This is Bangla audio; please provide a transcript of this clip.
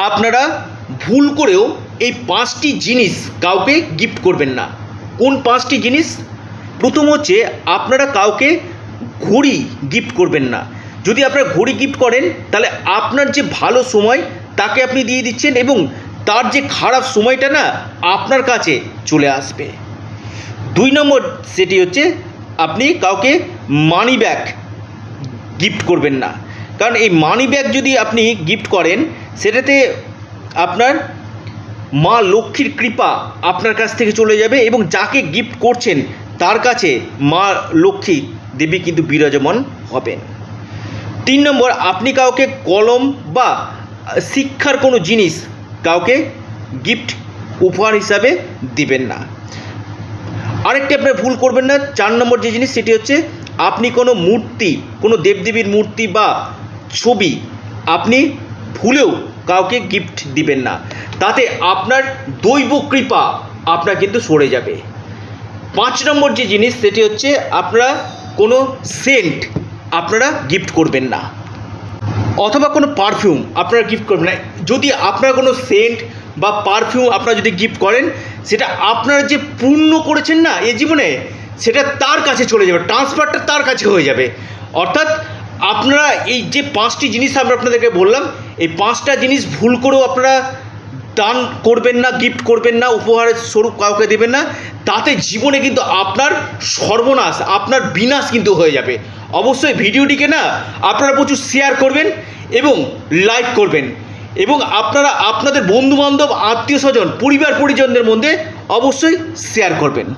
আপনারা ভুল করেও এই 5টি জিনিস কাউকে গিফট করবেন না। কোন 5টি জিনিস? প্রথম হচ্ছে, আপনারা কাউকে ঘড়ি গিফট করবেন না। যদি আপনারা ঘড়ি গিফট করেন তাহলে আপনার যে ভালো সময় তাকে আপনি দিয়ে দিচ্ছেন এবং তার যে খারাপ সময়টা না আপনার কাছে চলে আসবে। 2 নম্বর সেটি হচ্ছে, আপনি কাউকে মানি ব্যাগ গিফট করবেন না। কারণ এই মানি ব্যাগ যদি আপনি গিফট করেন, সেটাতে আপনার মা লক্ষ্মীর কৃপা আপনার কাছ থেকে চলে যাবে এবং যাকে গিফট করছেন তার কাছে মা লক্ষ্মী দেবী কিন্তু বিরাজমান হবেন। 3 নম্বর, আপনি কাউকে কলম বা শিক্ষার কোনো জিনিস কাউকে গিফট উপহার হিসাবে দিবেন না। আরেকটি আপনার ভুল করবেন না, 4 নম্বর যে জিনিস সেটি হচ্ছে, আপনি কোনো মূর্তি, কোনো দেবদেবীর মূর্তি বা ছবি আপনি ভুলেও কাউকে গিফট দিবেন না। তাতে আপনার দৈব কৃপা আপনার কিন্তু সরে যাবে। 5 নম্বর যে জিনিস সেটি হচ্ছে, আপনারা কোনো সেন্ট আপনারা গিফট করবেন না, অথবা কোনো পারফিউম আপনারা গিফট করবেন না। যদি আপনারা কোনো সেন্ট বা পারফিউম আপনারা যদি গিফট করেন, সেটা আপনারা যে পূর্ণ করেছেন না এই জীবনে, সেটা তার কাছে চলে যাবে, ট্রান্সফারটা তার কাছে হয়ে যাবে। অর্থাৎ আপনারা এই যে 5টি জিনিস আমরা আপনাদেরকে বললাম, এই 5টা জিনিস ভুল করেও আপনারা দান করবেন না, গিফট করবেন না, উপহারের স্বরূপ কাউকে দেবেন না। তাতে জীবনে কিন্তু আপনার সর্বনাশ, আপনার বিনাশ কিন্তু হয়ে যাবে। অবশ্যই ভিডিওটিকে না আপনারা প্রচুর শেয়ার করবেন এবং লাইক করবেন এবং আপনারা আপনাদের বন্ধুবান্ধব, আত্মীয় স্বজন, পরিবার পরিজনদের মধ্যে অবশ্যই শেয়ার করবেন।